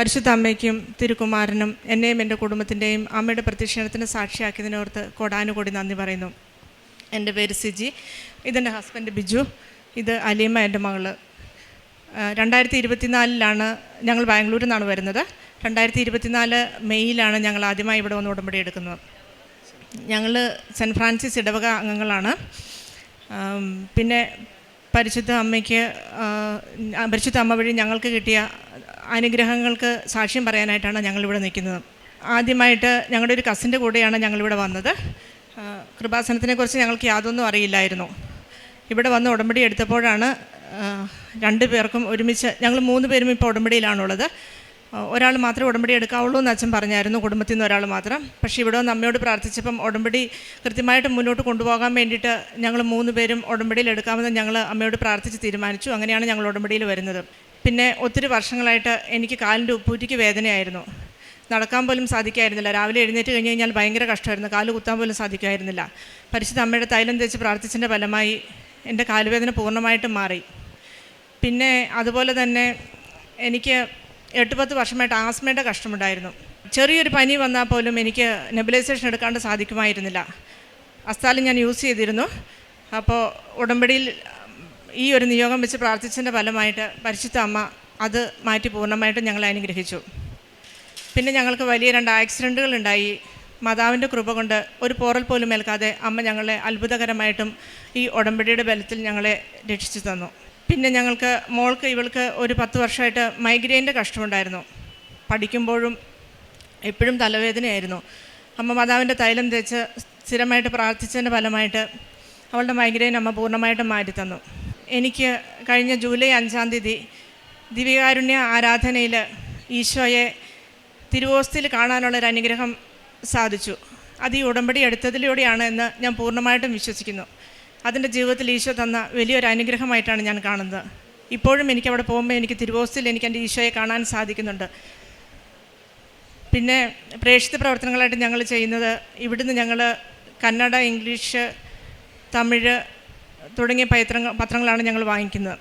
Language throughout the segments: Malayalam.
പരിശുദ്ധ അമ്മയ്ക്കും തിരുക്കുമാരനും എന്നെയും എൻ്റെ കുടുംബത്തിൻ്റെയും അമ്മയുടെ പ്രത്യക്ഷണത്തിന് സാക്ഷിയാക്കിയതിനോർത്ത് കോടാനുകോടി നന്ദി പറയുന്നു. എൻ്റെ പേര് സിജി, ഇതെൻ്റെ ഹസ്ബൻഡ് ബിജു, ഇത് അലീമ എൻ്റെ മകള്. 2024 ഞങ്ങൾ ബാംഗ്ലൂരിൽ നിന്നാണ് വരുന്നത്. 2024 മെയ്യിലാണ് ഞങ്ങൾ ആദ്യമായി ഇവിടെ വന്ന് ഉടമ്പടി എടുക്കുന്നത്. ഞങ്ങൾ സെൻറ്റ് ഫ്രാൻസിസ് ഇടവക അംഗങ്ങളാണ്. പിന്നെ പരിശുദ്ധ അമ്മ വഴി ഞങ്ങൾക്ക് കിട്ടിയ അനുഗ്രഹങ്ങൾക്ക് സാക്ഷ്യം പറയാനായിട്ടാണ് ഞങ്ങളിവിടെ നിൽക്കുന്നത്. ആദ്യമായിട്ട് ഞങ്ങളുടെ ഒരു കസിൻ്റെ കൂടെയാണ് ഞങ്ങളിവിടെ വന്നത്. കൃപാസനത്തിനെക്കുറിച്ച് ഞങ്ങൾക്ക് യാതൊന്നും അറിയില്ലായിരുന്നു. ഇവിടെ വന്ന് ഉടമ്പടി എടുത്തപ്പോഴാണ് 2 പേർക്കും ഒരുമിച്ച്, ഞങ്ങൾ 3 പേരും ഇപ്പോൾ ഉടമ്പടിയിലാണുള്ളത്. ഒരാൾ മാത്രമേ ഉടമ്പടി എടുക്കാവുള്ളൂ എന്ന് അച്ഛൻ പറഞ്ഞായിരുന്നു, കുടുംബത്തിൽ നിന്ന് ഒരാൾ മാത്രം. പക്ഷേ ഇവിടെ വന്ന് അമ്മയോട് പ്രാർത്ഥിച്ചപ്പം ഉടമ്പടി കൃത്യമായിട്ട് മുന്നോട്ട് കൊണ്ടുപോകാൻ വേണ്ടിയിട്ട് ഞങ്ങൾ 3 പേരും ഉടമ്പടിയിൽ എടുക്കാമെന്ന് ഞങ്ങൾ അമ്മയോട് പ്രാർത്ഥിച്ച് തീരുമാനിച്ചു. അങ്ങനെയാണ് ഞങ്ങൾ ഉടമ്പടിയിൽ വരുന്നത്. പിന്നെ ഒത്തിരി വർഷങ്ങളായിട്ട് എനിക്ക് കാലിൻ്റെ ഉപ്പൂറ്റിക്ക് വേദനയായിരുന്നു. നടക്കാൻ പോലും സാധിക്കായിരുന്നില്ല. രാവിലെ എഴുന്നേറ്റ് കഴിഞ്ഞ് കഴിഞ്ഞാൽ ഭയങ്കര കഷ്ടമായിരുന്നു. കാല് കുത്താൻ പോലും സാധിക്കുമായിരുന്നില്ല. പരിശുദ്ധ അമ്മയുടെ തൈലം തേച്ച് പ്രാർത്ഥിച്ചതിൻ്റെ ഫലമായി എൻ്റെ കാലുവേദന പൂർണ്ണമായിട്ടും മാറി. പിന്നെ അതുപോലെ തന്നെ എനിക്ക് 8-10 വർഷമായിട്ട് ആസ്മയുടെ കഷ്ടമുണ്ടായിരുന്നു. ചെറിയൊരു പനി വന്നാൽ പോലും എനിക്ക് നെബുലൈസേഷൻ എടുക്കാണ്ട് സാധിക്കുമായിരുന്നില്ല. അസ്താലും ഞാൻ യൂസ് ചെയ്തിരുന്നു. അപ്പോൾ ഉടമ്പടിയിൽ ഈ ഒരു നിയോഗം വെച്ച് പ്രാർത്ഥിച്ചതിൻ്റെ ഫലമായിട്ട് പരിശുദ്ധ അമ്മ അത് മാറ്റി പൂർണ്ണമായിട്ടും ഞങ്ങളെ അനുഗ്രഹിച്ചു. പിന്നെ ഞങ്ങൾക്ക് വലിയ 2 ആക്സിഡൻറ്റുകൾ ഉണ്ടായി. മാതാവിൻ്റെ കൃപ കൊണ്ട് ഒരു പോറൽ പോലും ഏൽക്കാതെ അമ്മ ഞങ്ങളെ അത്ഭുതകരമായിട്ടും ഈ ഉടമ്പടിയുടെ ബലത്തിൽ ഞങ്ങളെ രക്ഷിച്ചു തന്നു. പിന്നെ ഞങ്ങൾക്ക് ഇവൾക്ക് ഒരു 10 വർഷമായിട്ട് മൈഗ്രെയിൻ്റെ കഷ്ടമുണ്ടായിരുന്നു. പഠിക്കുമ്പോഴും എപ്പോഴും തലവേദനയായിരുന്നു. അമ്മ മാതാവിൻ്റെ തൈലം തേച്ച് സ്ഥിരമായിട്ട് പ്രാർത്ഥിച്ചതിൻ്റെ ഫലമായിട്ട് അവളുടെ മൈഗ്രെയിൻ അമ്മ പൂർണ്ണമായിട്ടും മാറ്റി തന്നു. എനിക്ക് കഴിഞ്ഞ ജൂലൈ 5-ാം തീയതി ദിവ്യകാരുണ്യ ആരാധനയിൽ ഈശോയെ തിരുവോസ്തിയിൽ കാണാനുള്ളൊരു അനുഗ്രഹം സാധിച്ചു. അത് ഈ ഉടമ്പടി എടുത്തതിലൂടെയാണ് എന്ന് ഞാൻ പൂർണ്ണമായിട്ടും വിശ്വസിക്കുന്നു. അതിൻ്റെ ജീവിതത്തിൽ ഈശോ തന്ന വലിയൊരു അനുഗ്രഹമായിട്ടാണ് ഞാൻ കാണുന്നത്. ഇപ്പോഴും എനിക്ക് അവിടെ പോകുമ്പോൾ എനിക്ക് തിരുവോസ്തിയിൽ എനിക്ക് എൻ്റെ ഈശോയെ കാണാൻ സാധിക്കുന്നുണ്ട്. പിന്നെ പ്രേക്ഷിത പ്രവർത്തനങ്ങളായിട്ട് ഞങ്ങൾ ചെയ്യുന്നത്, ഇവിടുന്ന് ഞങ്ങൾ കന്നഡ, ഇംഗ്ലീഷ്, തമിഴ് തുടങ്ങിയ പത്രങ്ങളാണ് ഞങ്ങൾ വാങ്ങിക്കുന്നത്.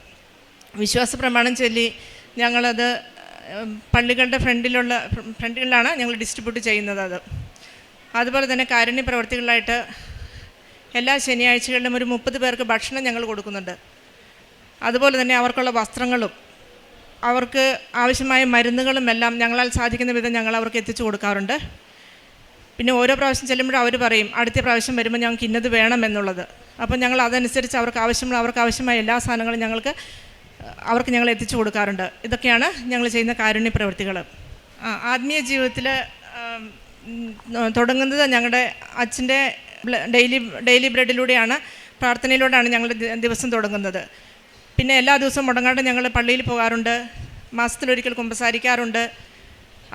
വിശ്വാസ പ്രമാണം ചൊല്ലി ഞങ്ങളത് പള്ളികളുടെ ഫ്രണ്ടിലാണ് ഞങ്ങൾ ഡിസ്ട്രിബ്യൂട്ട് ചെയ്യുന്നത്. അതുപോലെ തന്നെ കാരുണ്യ പ്രവർത്തികളായിട്ട് എല്ലാ ശനിയാഴ്ചകളിലും ഒരു 30 പേർക്ക് ഭക്ഷണം ഞങ്ങൾ കൊടുക്കുന്നുണ്ട്. അതുപോലെ തന്നെ അവർക്കുള്ള വസ്ത്രങ്ങളും അവർക്ക് ആവശ്യമായ മരുന്നുകളും എല്ലാം ഞങ്ങളാൽ സാധിക്കുന്ന വിധം ഞങ്ങൾ അവർക്ക് എത്തിച്ചു കൊടുക്കാറുണ്ട്. പിന്നെ ഓരോ പ്രാവശ്യം ചെല്ലുമ്പോഴും അവർ പറയും അടുത്ത പ്രാവശ്യം വരുമ്പോൾ ഞങ്ങൾക്ക് ഇന്നത് വേണമെന്നുള്ളത്. അപ്പം ഞങ്ങൾ അതനുസരിച്ച് അവർക്ക് ആവശ്യമായ എല്ലാ സാധനങ്ങളും അവർക്ക് ഞങ്ങൾ എത്തിച്ചു കൊടുക്കാറുണ്ട്. ഇതൊക്കെയാണ് ഞങ്ങൾ ചെയ്യുന്ന കാരുണ്യ പ്രവൃത്തികൾ. ആത്മീയ ജീവിതത്തിൽ തുടങ്ങുന്നത് ഞങ്ങളുടെ അച്ഛൻ്റെ ഡെയിലി ബ്രെഡിലൂടെയാണ്, പ്രാർത്ഥനയിലൂടെയാണ് ഞങ്ങൾ ദിവസം തുടങ്ങുന്നത്. പിന്നെ എല്ലാ ദിവസവും മുടങ്ങാണ്ട് ഞങ്ങൾ പള്ളിയിൽ പോകാറുണ്ട്. മാസത്തിലൊരിക്കൽ കുമ്പസാരിക്കാറുണ്ട്.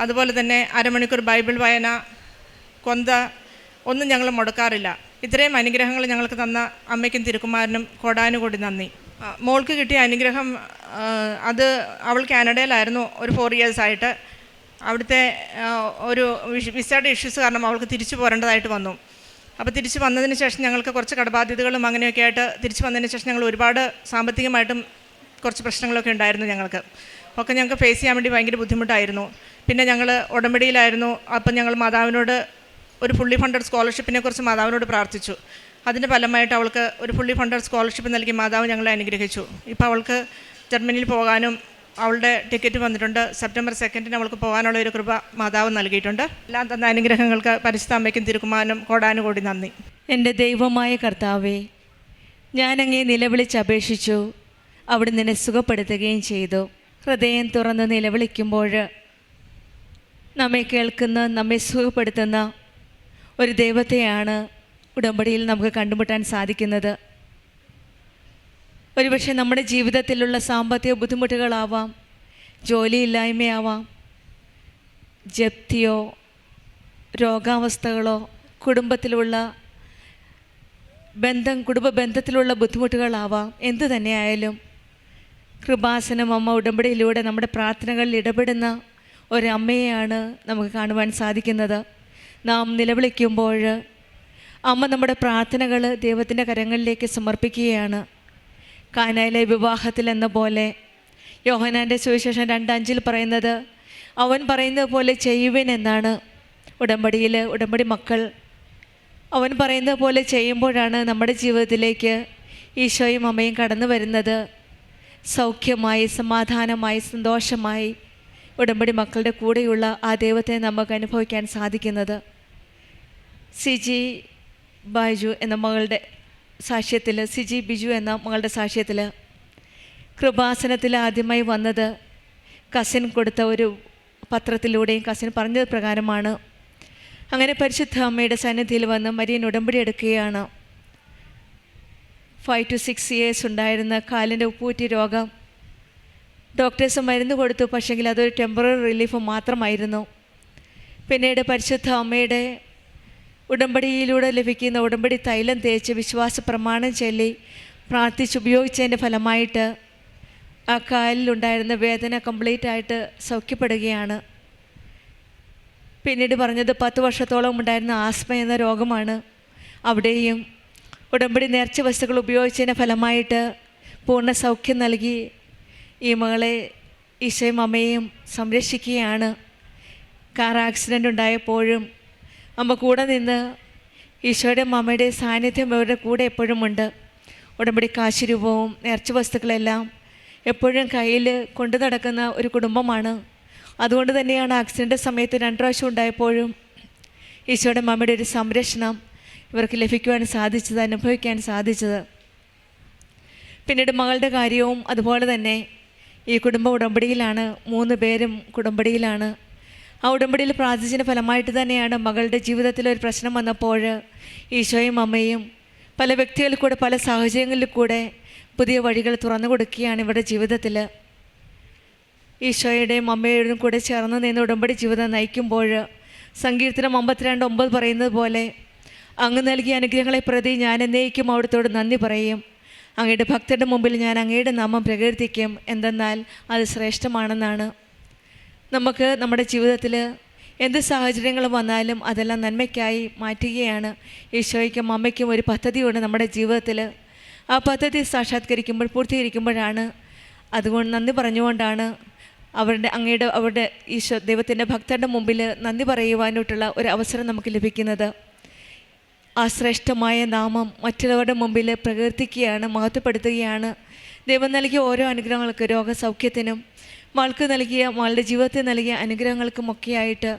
അതുപോലെ തന്നെ അരമണിക്കൂർ ബൈബിൾ വായന, കൊന്ത ഒന്നും ഞങ്ങൾ മുടക്കാറില്ല. ഇത്രയും അനുഗ്രഹങ്ങൾ ഞങ്ങൾക്ക് തന്ന അമ്മയ്ക്കും തിരുക്കുമാരനും കോടാനുകോടി നന്ദി. മോൾക്ക് കിട്ടിയ അനുഗ്രഹം, അത് അവൾ കാനഡയിലായിരുന്നു ഒരു 4 years ആയിട്ട്. അവിടുത്തെ ഒരു വിസയുടെ ഇഷ്യൂസ് കാരണം അവൾക്ക് തിരിച്ചു പോരേണ്ടതായിട്ട് വന്നു. അപ്പോൾ തിരിച്ച് വന്നതിന് ശേഷം ഞങ്ങൾക്ക് കുറച്ച് കടബാധ്യതകളും അങ്ങനെയൊക്കെ ആയിട്ട് തിരിച്ച് വന്നതിന് ശേഷം ഞങ്ങൾ ഒരുപാട് സാമ്പത്തികമായിട്ടും കുറച്ച് പ്രശ്നങ്ങളൊക്കെ ഉണ്ടായിരുന്നു. ഞങ്ങൾക്ക് ഫേസ് ചെയ്യാൻ വേണ്ടി ഭയങ്കര ബുദ്ധിമുട്ടായിരുന്നു. പിന്നെ ഞങ്ങൾ ഉടമ്പടിയിലായിരുന്നു. അപ്പം ഞങ്ങൾ മാതാവിനോട് ഒരു ഫുള്ളി ഫണ്ടഡ് സ്കോളർഷിപ്പിനെ കുറിച്ച് മാതാവിനോട് പ്രാർത്ഥിച്ചു. അതിൻ്റെ ഫലമായിട്ട് അവൾക്ക് ഒരു ഫുള്ളി ഫണ്ടഡ് സ്കോളർഷിപ്പ് നൽകി മാതാവ് ഞങ്ങളെ അനുഗ്രഹിച്ചു. ഇപ്പോൾ അവൾക്ക് ജർമ്മനിയിൽ പോകാനും അവളുടെ ടിക്കറ്റ് വന്നിട്ടുണ്ട്. സെപ്റ്റംബർ 2 അവൾക്ക് പോകാനുള്ള ഒരു കൃപ മാതാവ് നൽകിയിട്ടുണ്ട്. എല്ലാം തന്ന അനുഗ്രഹങ്ങൾക്ക് പരിശുദ്ധ അമ്മയ്ക്കും തിരുക്കുമാരനും കോടാനുകോടി നന്ദി. എൻ്റെ ദൈവമായ കർത്താവേ, ഞാനങ്ങേ നിലവിളിച്ചപേക്ഷിച്ചു, അവിടുന്ന് എന്നെ സുഖപ്പെടുത്തുകയും ചെയ്തു. ഹൃദയം തുറന്ന് നിലവിളിക്കുമ്പോൾ നമ്മെ കേൾക്കുന്ന, നമ്മെ സുഖപ്പെടുത്തുന്ന ഒരു ദൈവത്തെയാണ് ഉടമ്പടിയിൽ നമുക്ക് കണ്ടുമുട്ടാൻ സാധിക്കുന്നത്. ഒരുപക്ഷെ നമ്മുടെ ജീവിതത്തിലുള്ള സാമ്പത്തിക ബുദ്ധിമുട്ടുകളാവാം, ജോലിയില്ലായ്മയാവാം, ജപ്തിയോ രോഗാവസ്ഥകളോ കുടുംബ ബന്ധത്തിലുള്ള ബുദ്ധിമുട്ടുകളാവാം. എന്തു തന്നെയായാലും കൃപാസനം അമ്മ ഉടമ്പടിയിലൂടെ നമ്മുടെ പ്രാർത്ഥനകളിൽ ഇടപെടുന്ന ഒരമ്മയെയാണ് നമുക്ക് കാണുവാൻ സാധിക്കുന്നത്. നാം നിലവിളിക്കുമ്പോൾ അമ്മ നമ്മുടെ പ്രാർത്ഥനകൾ ദൈവത്തിൻ്റെ കരങ്ങളിലേക്ക് സമർപ്പിക്കുകയാണ്. കാനായിലെ വിവാഹത്തിൽ എന്ന പോലെ യോഹന്നാൻ്റെ സുവിശേഷം 2:5 പറയുന്നത്, അവൻ പറയുന്നത് പോലെ ചെയ്യുവിൻ എന്നാണ് ഉടമ്പടി മക്കൾ അവൻ പറയുന്നത് പോലെ ചെയ്യുമ്പോഴാണ് നമ്മുടെ ജീവിതത്തിലേക്ക് ഈശോയും അമ്മയും കടന്നു വരുന്നത്. സൗഖ്യമായി, സമാധാനമായി, സന്തോഷമായി ഉടമ്പടി മക്കളുടെ കൂടെയുള്ള ആ ദൈവത്തെ നമുക്ക് അനുഭവിക്കാൻ സാധിക്കുന്നത്. സിജി ബിജു എന്ന മകളുടെ സാക്ഷ്യത്തിൽ കൃപാസനത്തിൽ ആദ്യമായി വന്നത് കസിൻ കൊടുത്ത ഒരു പത്രത്തിലൂടെയും കസിൻ പറഞ്ഞത് പ്രകാരമാണ്. അങ്ങനെ പരിശുദ്ധ അമ്മയുടെ സന്നിധിയിൽ വന്ന് മരിയൻ ഉടമ്പടി എടുക്കുകയാണ്. 5 to 6 years ഉണ്ടായിരുന്ന കാലിൻ്റെ ഉപ്പൂറ്റി രോഗം ഡോക്ടേഴ്സ് മരുന്ന് കൊടുത്തു. പക്ഷെങ്കിൽ അതൊരു ടെമ്പററി റിലീഫ് മാത്രമായിരുന്നു. പിന്നീട് പരിശുദ്ധ അമ്മയുടെ ഉടമ്പടിയിലൂടെ ലഭിക്കുന്ന ഉടമ്പടി തൈലം തേച്ച് വിശ്വാസ പ്രമാണം ചൊല്ലി പ്രാർത്ഥിച്ചുപയോഗിച്ചതിൻ്റെ ഫലമായിട്ട് ആ കാലിലുണ്ടായിരുന്ന വേദന കംപ്ലീറ്റ് ആയിട്ട് സൗഖ്യപ്പെടുകയാണ്. പിന്നീട് പറഞ്ഞത് 10 വർഷത്തോളം ഉണ്ടായിരുന്ന ആസ്മ എന്ന രോഗമാണ്. അവിടെയും ഉടമ്പടി നേർച്ച വസ്തുക്കൾ ഉപയോഗിച്ചതിൻ്റെ ഫലമായിട്ട് പൂർണ്ണ സൗഖ്യം നൽകി ഈ മകളെ ഈശോയും അമ്മയും സംരക്ഷിക്കുകയാണ്. കാർ ആക്സിഡൻ്റ് ഉണ്ടായപ്പോഴും അമ്മ കൂടെ നിന്ന് ഈശോയുടെയും അമ്മയുടെ സാന്നിധ്യം അവരുടെ കൂടെ എപ്പോഴും ഉണ്ട്. ഉടമ്പടി കാശുരൂപവും നേർച്ച വസ്തുക്കളെല്ലാം എപ്പോഴും കയ്യിൽ കൊണ്ടു നടക്കുന്ന ഒരു കുടുംബമാണ്. അതുകൊണ്ട് തന്നെയാണ് ആക്സിഡൻ്റ് സമയത്ത് 2 പ്രാവശ്യം ഉണ്ടായപ്പോഴും ഈശോയുടെ അമ്മയുടെ ഒരു സംരക്ഷണം ഇവർക്ക് ലഭിക്കുവാൻ സാധിച്ചത്, അനുഭവിക്കാൻ സാധിച്ചത്. പിന്നീട് മകളുടെ കാര്യവും അതുപോലെ തന്നെ ഈ കുടുംബ ഉടമ്പടിയിലാണ്. 3 പേരും ഉടമ്പടിയിലാണ്. ആ ഉടമ്പടിയിൽ പ്രാർത്ഥിച്ചതിൻ്റെ ഫലമായിട്ട് തന്നെയാണ് മകളുടെ ജീവിതത്തിലൊരു പ്രശ്നം വന്നപ്പോൾ ഈശോയും അമ്മയും പല വ്യക്തികളിൽ കൂടെ പല സാഹചര്യങ്ങളിൽ കൂടെ പുതിയ വഴികൾ തുറന്നു കൊടുക്കുകയാണ് ഇവരുടെ ജീവിതത്തിൽ. ഈശോയുടെയും അമ്മയുടെയും കൂടെ ചേർന്ന് നിന്ന് ഉടമ്പടി ജീവിതം നയിക്കുമ്പോൾ സങ്കീർത്തനം 52:9 പറയുന്നത് പോലെ അങ്ങ് നൽകിയ അനുഗ്രഹങ്ങളെ പ്രതി ഞാൻ എന്നേക്കും അവിടുത്തോട് നന്ദി പറയും. അങ്ങയുടെ ഭക്തരുടെ മുമ്പിൽ ഞാൻ അങ്ങയുടെ നാമം പ്രകീർത്തിക്കും, എന്തെന്നാൽ അത് ശ്രേഷ്ഠമാണെന്നാണ്. നമുക്ക് നമ്മുടെ ജീവിതത്തിൽ എന്ത് സാഹചര്യങ്ങൾ വന്നാലും അതെല്ലാം നന്മയ്ക്കായി മാറ്റുകയാണ്. ഈശോയ്ക്കും അമ്മയ്ക്കും ഒരു പദ്ധതിയുണ്ട് നമ്മുടെ ജീവിതത്തിൽ. ആ പദ്ധതി സാക്ഷാത്കരിക്കുമ്പോൾ, പൂർത്തീകരിക്കുമ്പോഴാണ്, അതുകൊണ്ട് നന്ദി പറഞ്ഞുകൊണ്ടാണ് അവരുടെ ഈശോ ദൈവത്തിൻ്റെ ഭക്തരുടെ മുമ്പിൽ നന്ദി പറയുവാനായിട്ടുള്ള ഒരു അവസരം നമുക്ക് ലഭിക്കുന്നത്. ആ ശ്രേഷ്ഠമായ നാമം മറ്റുള്ളവരുടെ മുമ്പിൽ പ്രകീർത്തിക്കുകയാണ്, മഹത്വപ്പെടുത്തുകയാണ്. ദൈവം നൽകിയ ഓരോ അനുഗ്രഹങ്ങൾക്ക്, രോഗസൗഖ്യത്തിനും മകളുടെ ജീവിതത്തിൽ നൽകിയ അനുഗ്രഹങ്ങൾക്കുമൊക്കെയായിട്ട്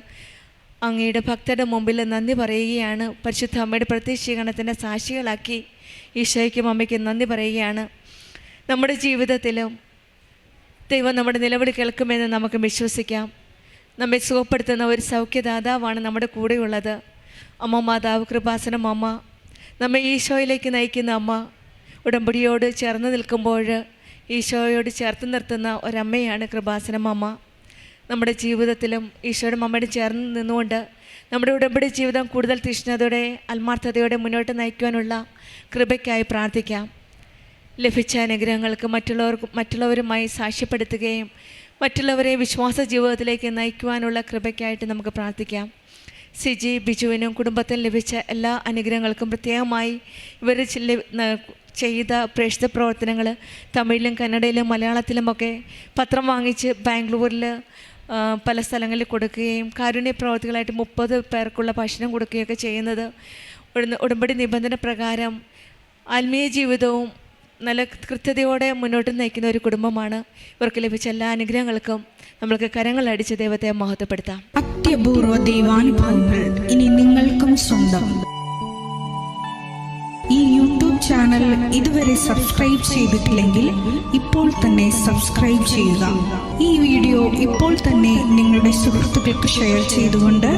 അങ്ങയുടെ ഭക്തരുടെ മുമ്പിൽ നന്ദി പറയുകയാണ്. പരിശുദ്ധ അമ്മയുടെ പ്രത്യക്ഷീകരണത്തിൻ്റെ സാക്ഷികളാക്കി ഈശോയ്ക്കും അമ്മയ്ക്കും നന്ദി പറയുകയാണ്. നമ്മുടെ ജീവിതത്തിലും ദൈവം നമ്മുടെ നിലവിളി കേൾക്കുമെന്ന് നമുക്ക് വിശ്വസിക്കാം. നമ്മെ സുഖപ്പെടുത്തുന്ന ഒരു സൗഖ്യദാതാവാണ് നമ്മുടെ കൂടെയുള്ളത്. അമ്മ മാതാവ്, കൃപാസനം അമ്മ, നമ്മെ ഈശോയിലേക്ക് നയിക്കുന്ന അമ്മ, ഉടമ്പടിയോട് ചേർന്ന് നിൽക്കുമ്പോൾ ഈശോയോട് ചേർത്ത് നിർത്തുന്ന ഒരമ്മയാണ് കൃപാസനം അമ്മ. നമ്മുടെ ജീവിതത്തിലും ഈശോയുടെ അമ്മയോട് ചേർന്ന് നിന്നുകൊണ്ട് നമ്മുടെ ഉടമ്പടി ജീവിതം കൂടുതൽ തീഷ്ണതയോടെ, ആത്മാർത്ഥതയോടെ മുന്നോട്ട് നയിക്കുവാനുള്ള കൃപയ്ക്കായി പ്രാർത്ഥിക്കാം. ലഭിച്ച അനുഗ്രഹങ്ങൾക്ക് മറ്റുള്ളവരുമായി സാക്ഷ്യപ്പെടുത്തുകയും മറ്റുള്ളവരെ വിശ്വാസ ജീവിതത്തിലേക്ക് നയിക്കുവാനുള്ള കൃപയ്ക്കായിട്ട് നമുക്ക് പ്രാർത്ഥിക്കാം. സിജി ബിജുവിനും കുടുംബത്തിനും ലഭിച്ച എല്ലാ അനുഗ്രഹങ്ങൾക്കും പ്രത്യേകമായി ഇവർ ചെയ്ത പ്രേക്ഷിത പ്രവർത്തനങ്ങൾ തമിഴിലും കന്നഡയിലും മലയാളത്തിലുമൊക്കെ പത്രം വാങ്ങിച്ച് ബാംഗ്ലൂരിൽ പല സ്ഥലങ്ങളിൽ കൊടുക്കുകയും കാരുണ്യ പ്രവർത്തികളായിട്ട് 30 പേർക്കുള്ള ഭക്ഷണം കൊടുക്കുകയൊക്കെ ചെയ്യുന്നത് ഉടമ്പടി നിബന്ധന പ്രകാരം ആത്മീയ ജീവിതവും നല്ല കൃത്യതയോടെ മുന്നോട്ട് നയിക്കുന്ന ഒരു കുടുംബമാണ്. ഇവർക്ക് ലഭിച്ച എല്ലാ അനുഗ്രഹങ്ങൾക്കും നമ്മൾക്ക് കരങ്ങളടിച്ച് ദൈവത്തെ മഹത്വപ്പെടുത്താം. അത്യപൂർവ ദൈവാനുഭവങ്ങൾ ഇനി നിങ്ങൾക്കും സ്വന്തം. ഈ യൂട്യൂബ് ചാനൽ ഇതുവരെ സബ്സ്ക്രൈബ് ചെയ്തിട്ടില്ലെങ്കിൽ ഇപ്പോൾ തന്നെ സബ്സ്ക്രൈബ് ചെയ്യുക. ഈ വീഡിയോ ഇപ്പോൾ തന്നെ നിങ്ങളുടെ സുഹൃത്തുക്കൾക്ക് ഷെയർ ചെയ്തുകൊണ്ട്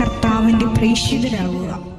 കർത്താവിൻ്റെ പ്രേക്ഷിതരാകുക.